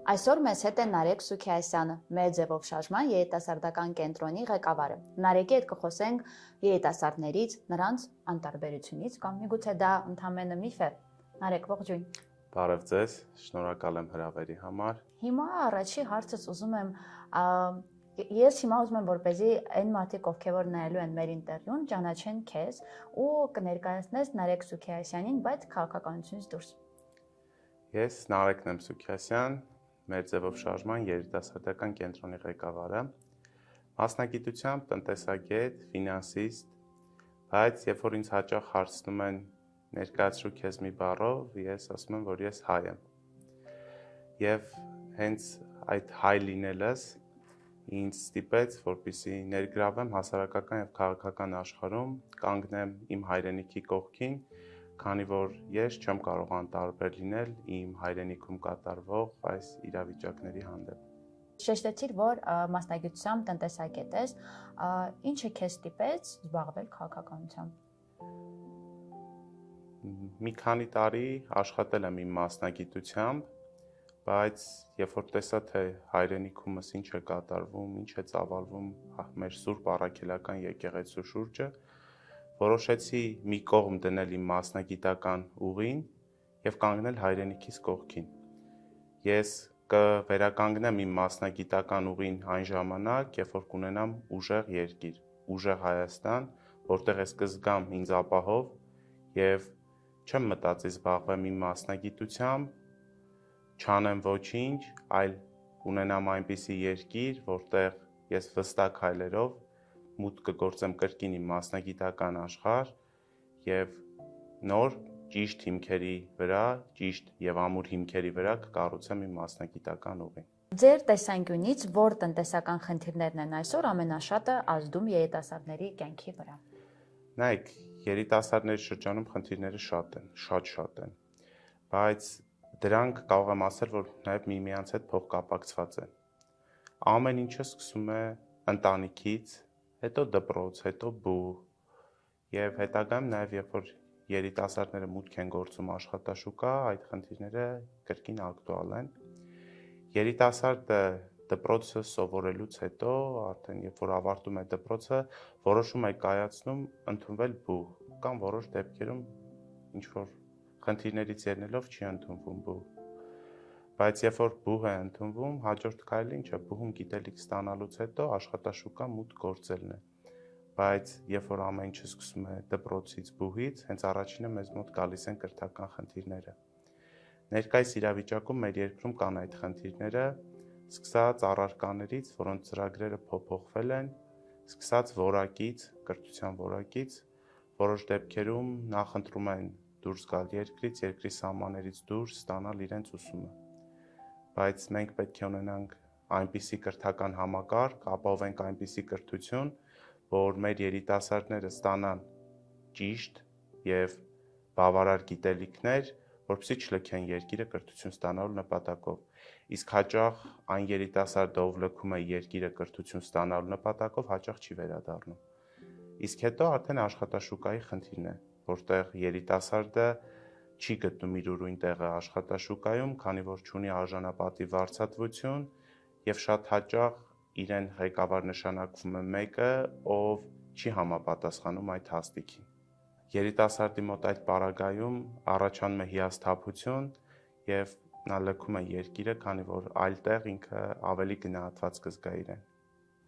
Այսօր մեզ հետ է Նարեկ Սուքիասյանը, մեր ձևով շարժման երիտասարդական կենտրոնի ղեկավարը։ Նարեկի հետ կխոսենք երիտասարդներից, նրանց անտարբերությունից կամ միգուցե դա ընդամենը միֆ է։ Նարեկ, ողջույն։ Բարև ձեզ, շնորհակալ եմ հրավերի համար։ Հիմա առաջի հարցս ուզում եմ, որպեսզի այն մարդիկ, ովքեր որ նայելու են մեր ինտերվյուն, ճանաչեն քեզ ու կներկայացնես Նարեկ Սուքիասյանին, բայց քաղաքականությունից դուրս։ Ես Նարեկն եմ Սուքիասյան, մեր ձևով շարժման երիտասարդական կենտրոնի ղեկավարը, մասնագիտությամբ տնտեսագետ, ֆինանսիստ, բայց երբ որ ինձ հաճախ հարցնում են ներկայացրու քեզ մի բառով, ես ասում եմ, որ ես հայ եմ։ Եվ հենց այդ հայ լինելս ինձ ստիպեց, որպեսզի ներգրավեմ հասարակական եւ քաղաքական աշխարհում, կանգնեմ իմ հայրենիքի կողքին, քանի որ ես չեմ կարող անտարբեր լինել իմ հայրենիքում կատարվող այս իրավիճակների հանդեպ։ Շեշտեցիր, որ մասնագիտությամբ տնտեսագետ ես, ինչը քեզ ստիպեց զբաղվել քաղաքականությամբ։ Մի քանի տարի աշխատել եմ իմ մասնագիտությամբ, բայց երբ որ տեսա, թե հայրենիքումս ինչ է կատարվում, ինչ է ծավալվում մեր Սուրբ Առաքելական եկեղեցու շուրջը, որոշեցի մի կողմ դնել իմ մասնագիտական ուղին եւ կանգնել հայրենիքիս կողքին։ Ես կվերականգնեմ իմ մասնագիտական ուղին այն ժամանակ, երբ որ կունենամ ուժեղ երկիր, ուժեղ Հայաստան, որտեղ ես կզգամ ինձ ապահով եւ չեմ մտածի զբաղվեմ իմ մասնագիտությամբ, չանեմ ոչինչ, այլ ունենամ այնպիսի երկիր, որտեղ ես վստահ քայլերով մուտք կգործեմ կրկին իմ մասնագիտական աշխարհ եւ նոր ճիշտ հիմքերի վրա, ճիշտ եւ ամուր հիմքերի վրա կկառուցեմ իմ մասնագիտական ուղին։ Ձեր տեսանկյունից որ տնտեսական խնդիրներն են այսօր ամենաշատը ազդում երիտասարդների կյանքի վրա։ Նայեք, երիտասարդների շրջանում խնդիրները շատ են, բայց դրանք կարող եմ ասել, որ նաեւ միմյանց հետ փոխկապակցված են։ Ամեն ինչը սկսում է ընտանիքից, հետո դպրոց, հետո բուհ, եւ հետագայում նաեւ երբ որ երիտասարդները մուտք են գործում աշխատաշուկա, այդ խնդիրները կրկին ակտուալ են։ Երիտասարդը դպրոցը սովորելուց հետո, արդեն երբ որ ավարտում է դպրոցը, որոշում է կայացնում ընդունվել բուհ, կամ որոշ դեպքերում ինչ որ խնդիրներից ելնելով չի ընդունվում բուհ։ Բայց երբ որ բուհ է ընդունվում, հաջորդ քայլը ինչ է, բուհում գիտելիք ստանալուց հետո աշխատաշուկա մուտք գործելն է։ Բայց երբ որ ամեն ինչը սկսում է դպրոցից, բուհից, հենց առաջինը մեզ մոտ գալիս են կրթական խնդիրները։ Ներկայիս իրավիճակում մեր երկրում կան այդ խնդիրները, սկսած առարկաներից, որոնց ծրագրերը փոփոխվել են, սկսած որակից, կրթության որակից, որոշ դեպքերում նախընտրում են դուրս գալ երկրից, երկրի սահմաններից դուրս ստանալ իրենց ուսումը։ Բայց մենք պետք է ունենանք այնպիսի կրթական համակարգ, ապահովենք այնպիսի կրթություն, որ մեր երիտասարդները ստանան ճիշտ եւ բավարար գիտելիքներ, որպեսզի չլքեն երկիրը կրթություն ստանալու նպատակով։ Իսկ հաճախ այն երիտասարդը, ով լքում է երկիրը կրթություն ստանալու նպատակով, հաճախ չի վերադառնում։ Իսկ հետո արդեն աշխատաշուկայի խնդիրն է, որտեղ երիտասարդը չի գտնում իր ուրույն տեղը աշխատաշուկայում, քանի որ չունի արժանապատիվ վարձատրություն եւ շատ հաճախ իրեն ղեկավար նշանակվում է մեկը, ով չի համապատասխանում այդ հաստիքին։ Երիտասարդի մոտ այդ պարագայում առաջանում է հիասթափություն եւ նա լքում է երկիրը, քանի որ այլտեղ ինքը ավելի գնահատված կզգա իրեն։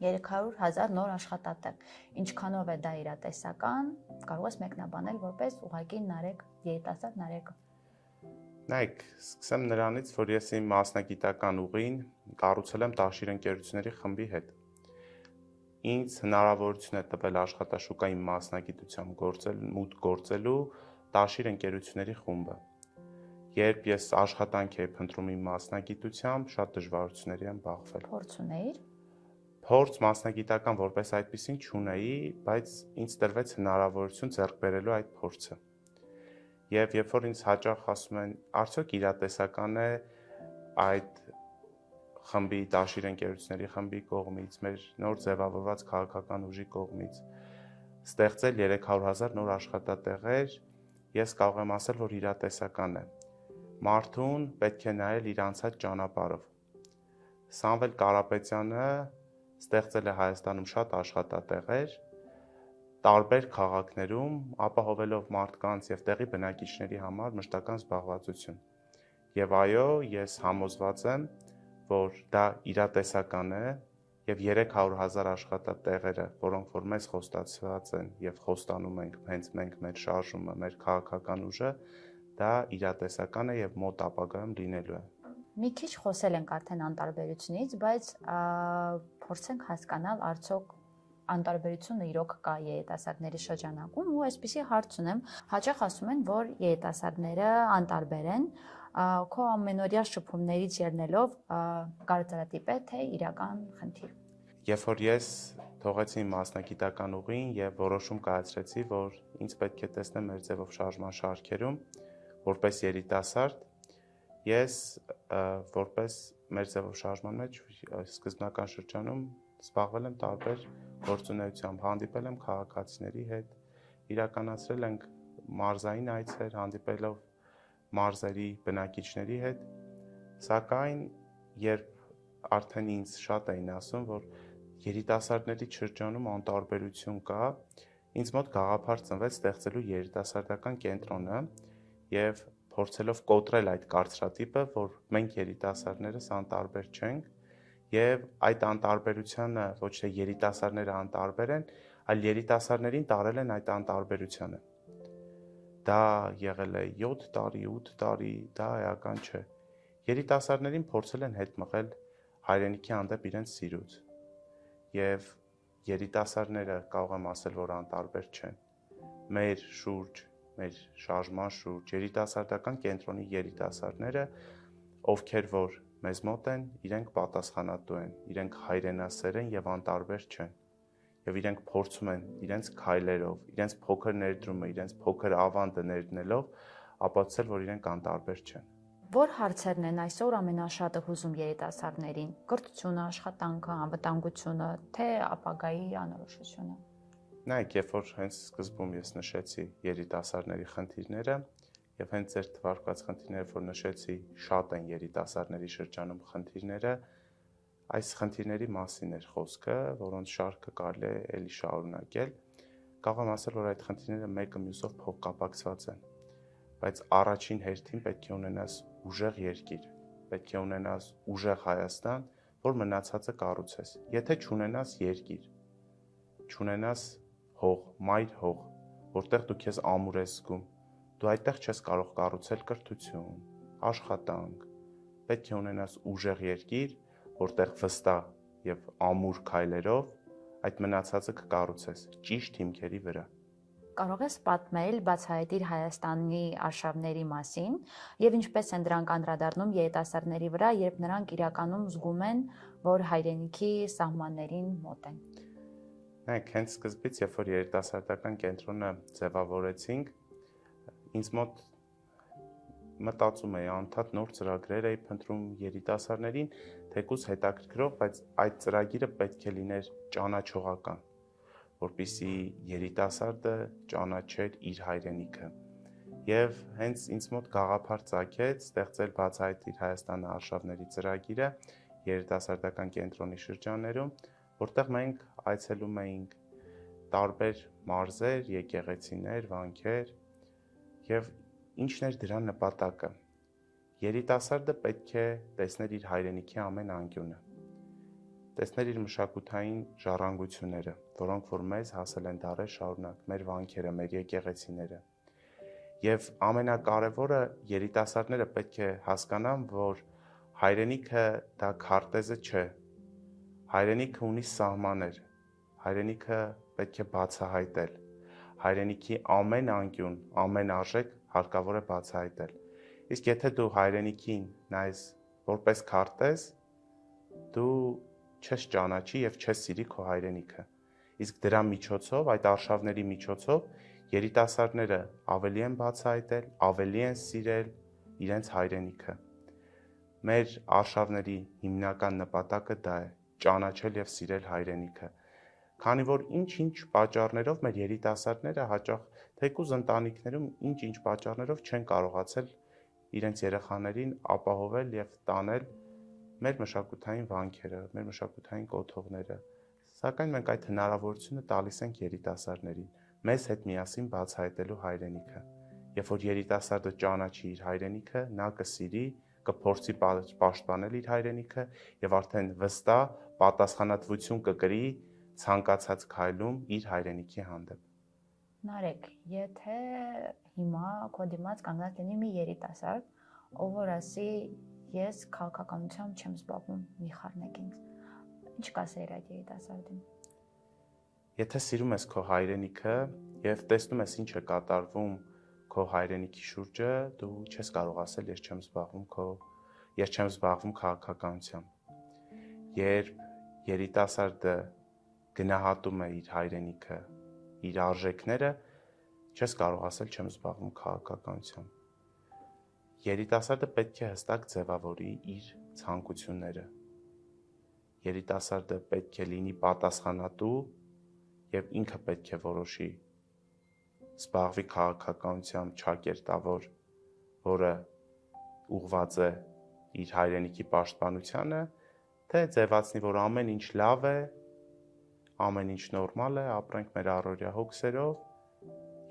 300,000 նոր աշխատատեղ։ Ինչքանով է դա իրատեսական, կարող ես մեկնաբանել որպես ուղղակի Նարեկ, երիտասարդ Նարեկը։ Նայեք, սկսեմ նրանից, որ ես իմ մասնագիտական ուղին կառուցել եմ Տաշիր ընկերությունների խմբի հետ։ Ինձ հնարավորություն է տվել աշխատաշուկայի մասնագիտությամբ մուտք գործելու Տաշիր ընկերությունների խումբը։ Երբ ես աշխատանք էի փնտրում իմ մասնագիտությամբ, շատ դժվարությունների եմ բախվել։ Փորձ ունեիր։ Փորձ մասնագիտական որպես այդպեսին չունեի, բայց ինձ տրվեց հնարավորություն ձեռք բերելու այդ փորձը։ Եվ երբ որ ինձ հաճախ ասում են, արդյոք իրատեսական է այդ խմբի, Տաշիր ընկերությունների խմբի կողմից, մեր նոր ձևավորված քաղաքական ուժի կողմից ստեղծել 300,000 նոր աշխատատեղեր, ես կարող եմ ասել, որ իրատեսական է։ Մարդուն պետք է նայել իր անցած ճանապարհով։ Սամվել Կարապետյանը ստեղծել է Հայաստանում շատ աշխատատեղեր, տարբեր քաղաքներում, ապահովելով մարդկանց եւ տեղի բնակիչների համար մշտական զբաղվածություն։ Եվ այո, ես համոզված եմ, որ դա իրատեսական է եւ 300,000 աշխատատեղերը, որոնք որ մեզ խոստացված են եւ խոստանում ենք հենց մենք մեր շարժումը, մեր քաղաքական ուժը, դա իրատեսական է եւ մոտ ապագայում լինելու է։ Մի քիչ խոսել ենք արդեն անտարբերությունից, բայց փորձենք հասկանալ արդյոք անտարբերությունը իրոք կա երիտասարդների շրջանակում ու այսպեսի հարց ունեմ, հաճախ ասում են, որ երիտասարդները անտարբեր են, քո ամենօրյա շփումներից ելնելով կարծրատիպ է, թե իրական խնդիր։ Երբ որ ես թողեցի մասնագիտական ուղին եւ որոշում կայացրեցի, որ ինձ պետք է տեսնեմ մեր ձևով շարժման շարքերում, որպես երիտասարդ, ես որպես մեր ձևով շարժման մեջ սկզբնական շրջանում զբաղվել եմ տարբեր գործունեությամբ, հանդիպել եմ քաղաքացիների հետ, իրականացրել ենք մարզային այցեր, հանդիպելով մարզերի բնակիչների հետ, սակայն երբ արդեն ինձ շատ էին ասում, որ երիտասարդների շրջանում անտարբերություն կա, ինձ մոտ գաղափար ծնվեց ստեղծելու երիտասարդական կենտրոնը եւ փորձելով կոտրել այդ կարծրատիպը, որ մենք երիտասարդներս անտարբեր չենք եւ այդ անտարբերությունը ոչ թե երիտասարդները անտարբեր են, այլ երիտասարդներին տարել են այդ անտարբերությունը։ Դա եղել է 7 տարի, 8 տարի, դա էական չէ։ Երիտասարդներին փորձել են հետ մղել հայրենիքի հանդեպ իրենց սիրուց։ Եվ երիտասարդները կարող եմ ասել, որ անտարբեր չեն։ Մեր շուրջ, մեր շարժման շուրջ, երիտասարդական կենտրոնի երիտասարդները, ովքեր որ մեզ մոտ են, իրենք պատասխանատու են, իրենք հայրենասեր են եւ անտարբեր չեն։ Եվ իրենք փորձում են իրենց քայլերով, իրենց փոքր ներդրումը, իրենց փոքր ավանդը ներդնելով, ապացուցել, որ իրենք անտարբեր չեն։ Որ հարցերն են այսօր ամենաշատը հուզում երիտասարդներին՝ կրթությունը, աշխատանքը, անվտանգությունը, թե ապագայի անորոշությունը։ Նայեք, երբ որ հենց սկզբում ես նշեցի երիտասարդների խնդիրները, եւ հենց ձեր թվարկած խնդիրները, որ նշեցի, շատ են երիտասարդների շրջանում խնդիրները, այս խնդիրների մասին էր խոսքը, որոնց շարքը կարելի է էլի շարունակել։ Կարող եմ ասել, որ այդ խնդիրները մեկը մյուսով փոխկապակցված են, բայց առաջին հերթին պետք է ունենաս ուժեղ երկիր, պետք է ունենաս ուժեղ Հայաստան, որ մնացածը կառուցես։ Եթե չունենաս երկիր, չունենաս հող, մայր հող, որտեղ դու քեզ ամուր ես զգում, դու այդտեղ չես կարող կառուցել կրթություն, աշխատանք, պետք է ունենաս ուժեղ երկիր, որտեղ վստահ եւ ամուր քայլերով այդ մնացածը կկառուցես ճիշտ հիմքերի վրա։ Կարող ես պատմել բացահայտիր Հայաստանի արշավների մասին եւ ինչպես են դրանք անդրադառնում երիտասարդների վրա, երբ նրանք իրականում զգում են, որ հայրենիքի սահմաններին մոտ են։ Նայեք, հենց սկզբից, երբ որ երիտասարդական կենտրոնը ձևավորեցինք, ինձ մոտ մտածում էի, անդադ նոր ծրագրեր էի փնտրում երիտասարդներին, թեկուզ հետաքրքրող, բայց այդ ծրագիրը պետք է լիներ ճանաչողական, որպեսզի երիտասարդը ճանաչեր իր հայրենիքը։ Եվ հենց ինձ մոտ գաղափար ծագեց ստեղծել բացահայտիր Հայաստանի արշավների ծրագիրը երիտասարդական կենտրոնի շրջաններում, որտեղ մենք այցելում էինք տարբեր մարզեր, եկեղեցիներ, վանքեր, եւ ինչն էր դրա նպատակը։ Երիտասարդը պետք է տեսներ իր հայրենիքի ամեն անկյունը, տեսներ իր մշակութային ժառանգությունները, որոնք որ մեզ հասել են դարեր շարունակ, մեր վանքերը, մեր եկեղեցիները։ Եվ ամենակարևորը երիտասարդները պետք է հասկանան, որ հայրենիքը դա քարտեզը չէ։ Հայրենիքը ունի սահմաններ, հայրենիքը պետք է բացահայտել, հայրենիքի ամեն անկյուն, ամեն արժեք հարկավոր է բացահայտել։ Իսկ եթե դու հայրենիքին նայես որպես քարտեզ, դու չես ճանաչի եւ չես սիրի քո հայրենիքը։ Իսկ դրա միջոցով, այդ արշավների միջոցով երիտասարդները ավելի են բացահայտել, ավելի են սիրել իրենց հայրենիքը։ Մեր արշավների հիմնական նպատակը դա է՝ ճանաչել եւ սիրել հայրենիքը։ Քանի որ ինչ-ինչ պատճառներով մեր երիտասարդները հաճախ թեկուզ ընտանիքներում ինչ-ինչ պատճառներով չեն կարողացել իրենց երեխաներին ապահովել եւ տանել մեր մշակութային վանքերը, մեր մշակութային կոթողները, սակայն մենք այդ հնարավորությունը տալիս ենք երիտասարդներին, մեզ հետ միասին բացահայտելու հայրենիքը։ Երբ որ երիտասարդը ճանաչի իր հայրենիքը, նա կսիրի, կփորձի պաշտպանել իր հայրենիքը եւ արդեն վստահ պատասխանատվություն կկրի ցանկացած քայլում իր հայրենիքի հանդեպ։ Նարեկ, եթե հիմա քո դիմաց կանգնած լինի մի երիտասարդ, ով որ ասի ես քաղաքականությամբ չեմ զբաղվում, մի խառնեք ինձ, ինչ կասեիր այդ երիտասարդին։ Եթե սիրում ես քո հայրենիքը եւ տեսնում ես ինչ է կատարվում քո հայրենիքի շուրջը, դու չես կարող ասել ես չեմ զբաղվում քաղաքականությամբ։ Երբ երիտասարդը գնահատում է իր հայրենիքը, իր արժեքները, չես կարող ասել չեմ զբաղվում քաղաքականությամբ։ Երիտասարդը պետք է հստակ ձևավորի իր ցանկությունները։ Երիտասարդը պետք է լինի պատասխանատու եւ ինքը պետք է որոշի զբաղվի քաղաքականությամբ ճակերտավոր, որը ուղղված է իր հայրենիքի պաշտպանությանը, թե ձևացնի, որ ամեն ինչ լավ է, ամեն ինչ նորմալ է, ապրենք մեր առօրյա հոգսերով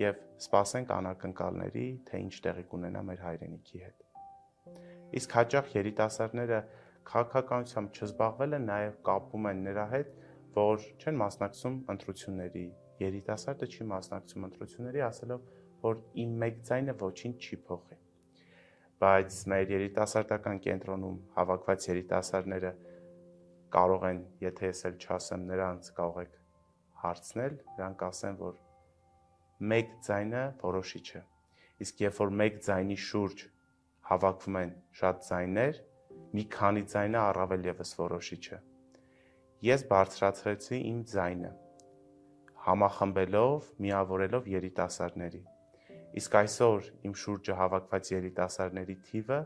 եւ սպասենք անակնկալների, թե ինչ տեղի կունենա մեր հայրենիքի հետ։ Իսկ հաճախ երիտասարդները քաղաքականությամբ չզբաղվելը նաեւ կապում են նրա հետ, որ չեն մասնակցում ընտրությունների։ Երիտասարդը չի մասնակցում ընտրությունների, ասելով, որ իմ մեկ ձայնը ոչինչ չի փոխի։ Բայց մեր երիտասարդական կենտրոնում հավաքված երիտասարդները կարող են, եթե ես էլ չասեմ, նրանց կարող եք հարցնել, նրանք ասեն, որ մեկ ձայնը որոշիչ է։ Իսկ երբ որ մեկ ձայնի շուրջ հավաքվում են շատ ձայներ, մի քանի ձայնը առավել եւս որոշիչ է։ Ես բարձրացրեցի իմ ձայնը, համախմբելով, միավորելով երիտասարդների։ Իսկ այսօր իմ շուրջը հավաքված երիտասարդների թիվը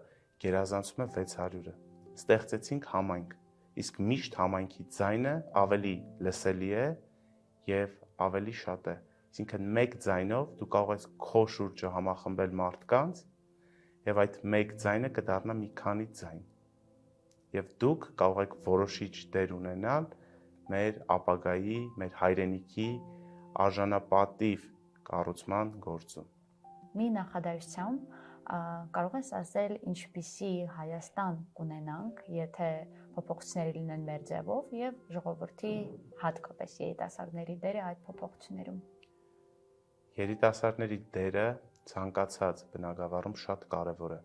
գերազանցում է 600-ը։ Ստեղծեցինք համայնք, իսկ միշտ համայնքի ձայնը ավելի լսելի է եւ ավելի շատ է։ Այսինքն մեկ ձայնով դու կարող ես քո շուրջը համախմբել մարդկանց եւ այդ մեկ ձայնը կդառնա մի քանի ձայն։ Եվ դուք կարող եք որոշիչ դեր ունենալ մեր ապագայի, մեր հայրենիքի արժանապատիվ կառուցման գործում։ Մի նախադասությամբ կարող ես ասել ինչպիսի Հայաստան կունենանք, եթե փոփոխություններ լինեն մեր ձևով եւ ժողովրդի հատկապես երիտասարդների դերը այդ փոփոխություններում։ Երիտասարդների դերը ցանկացած բնակավարում շատ կարևոր է,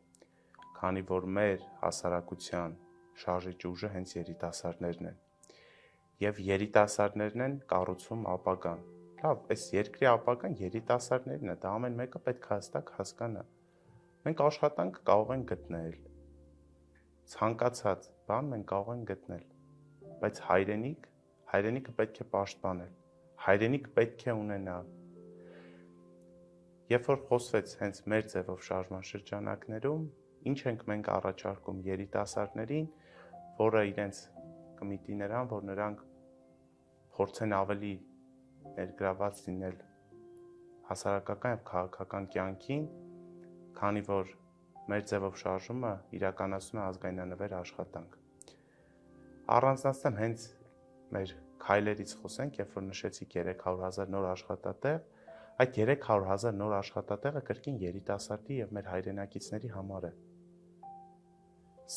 քանի որ մեր հասարակության շարժիչ ուժը հենց երիտասարդներն են։ Եվ երիտասարդներն են կառուցում ապագան։ Լավ, այս երկրի ապագան երիտասարդներն է, դա ամեն մեկը պետք է հստակ հասկանա։ Մենք աշխատանք կարող ենք գտնել։ Ցանկացած բան մենք կարող ենք գտնել, բայց հայրենիքը պետք է պաշտպանել։ Հայրենիք պետք է ունենալ։ Երբ որ խոսվեց հենց մեր ձևով շարժման շրջանակներում, ինչ ենք մենք առաջարկում երիտասարդներին, որը իրենց կմիտի նրան, որ նրանք փորձեն ավելի ներգրաված լինել հասարակական եւ քաղաքական կյանքին, քանի որ մեր ձևով շարժումը իրականացնում է ազգայնանվեր աշխատանք։ Առանձնացնեմ հենց մեր քայլերից խոսենք, երբ որ նշեցիք 300,000 նոր աշխատատեղ, այդ 300,000 նոր աշխատատեղը կրկին երիտասարդի եւ մեր հայրենակիցների համար է։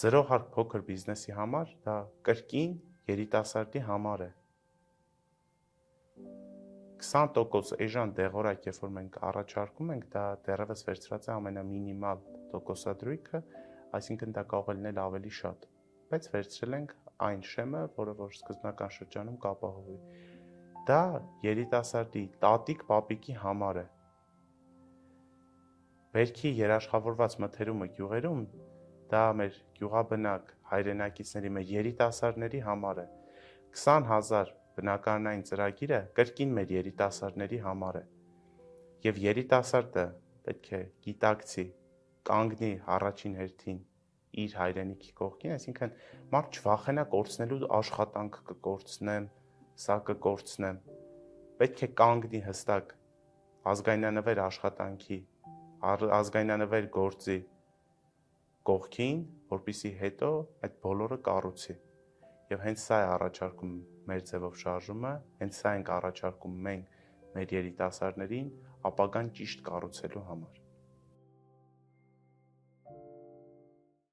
Զրո հարկ փոքր բիզնեսի համար դա կրկին երիտասարդի համար է։ 20% էժան դեղորայք, երբ որ մենք առաջարկում ենք, դա դեռևս վերցրած է ամենամինիմալ տոկոսադրույքը, այսինքն դա կարող է լինել ավելի շատ, բայց վերցրել ենք այն շեմը, որը որ սկզբնական շրջանում կապահովի։ Դա երիտասարդի տատիկ պապիկի համար է։ Բերքի երաշխավորված մթերումը գյուղերում դա մեր գյուղաբնակ հայրենակիցների, մեր երիտասարդների համար է։ 20,000 բնակարանային ծրագիրը կրկին մեր երիտասարդների համար է։ Եվ երիտասարդը պետք է գիտակցի, կանգնի առաջին հերթին իր հայրենիքի կողքին, այսինքն մարդ չվախենա կորցնելու աշխատանք կկորցնեմ, սա կկորցնեմ։ Պետք է կանգնի հստակ ազգայնանվեր աշխատանքի, ազգայնանվեր գործի կողքին, որպեսզի հետո այդ բոլորը կառուցի։ Եվ հենց սա է առաջարկում մեր ձևով շարժումը, հենց սա ենք առաջարկում մենք մեր երիտասարդներին ապագան ճիշտ կառուցելու համար։